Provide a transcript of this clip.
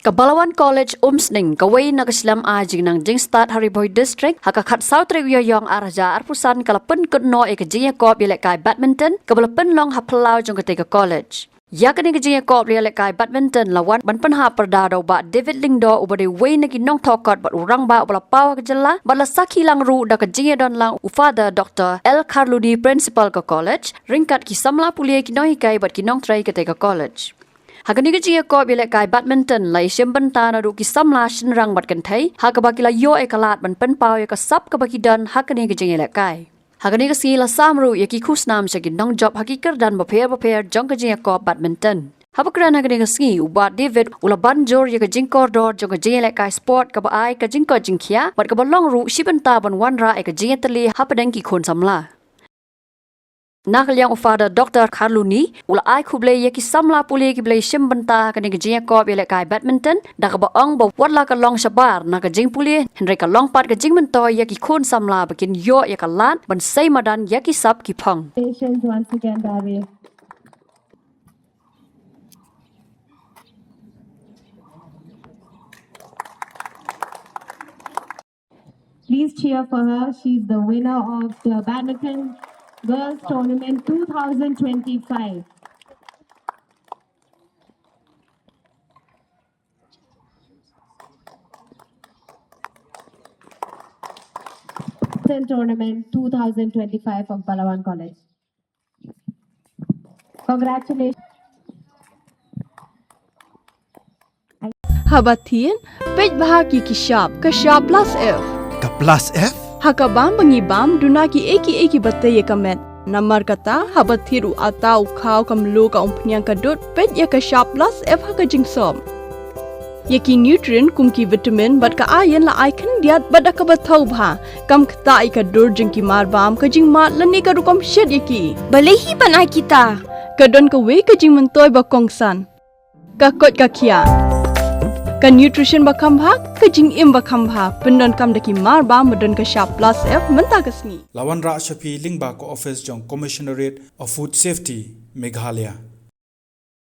Kabalawan College Umsning kawai na kaslam ajing ng Jingstad Hariboy District hakakat South Rewiyong araja arpusan kalapun kunno e Jingïalehkai Badminton kabalapan long hapalau jong ketiga college. Yakani Jingïalehkai Badminton lawan banpanha perdado ba David Lingdo ubade way na ginong tokot bat urang ba ubalapaw kajala bala saki lang ru da Jingïadon lang ufada Dr. Kharluni principal ka college ringkat ki Samla pulia kinohikai bat kinong try ketiga college. Hagani Jingïalehkai Badminton lai siembenta na ki Samla shinrang bat kantai hagabakila yo ekalat ban penpau ya kasap kabakidan hagani Jingïalehkai. Hagani sila samru yaki kusnam sa ginong job hakikar dan baper jong Jingïalehkai Badminton. Habakran hagani ubat David ulaban jor ya Jingkordor jong Jingïalehkai sport kabaai Jingko Jingkia bat kabalong ru sibenta ban wanra e Jingïatali hapadang ki kon Samla. Nakalyang ufada Dr. Kharluni ula ai kublay yaki Samla puli kiblay simbenta kani Jingïalehkai Badminton da kabaong ba wadla ka long Shabar na Jingpule Hynrei ka long pat Pynmyntoi yaki kun Samla bakin yo yakalat ban say madan yaki sab ki pong. Once again, David. Please cheer for her. She's the winner of the Badminton Girls Tournament 2025. Tournament 2025 of Palawan College. Congratulations. Habatin, pej bahagi kishab, kashab plus F. Ka plus F? Hakabam bangibam dunaki eki batay kamet. Namar kata habathiru atau kau kamlu ka umpnyang kadut pet ya kashab plus F haka jingsom. Yaki nutrient kumki vitamin bat ka ayan la icon diat bat ka bathau bha kam kata ika dur jingki marbam ka jing mat lani ka rukom shed yaki. Balehi banai kita. Kadon ka we ka jing mentoi ba kongsan. Ka kot ka kia. Ka nutrition bakam bha ka jing im bakam bha pendon kam daki marba medon ka sharp plus F menta kasni Lawan ra shapi lingba ko office jong commissionerate of food safety Meghalaya.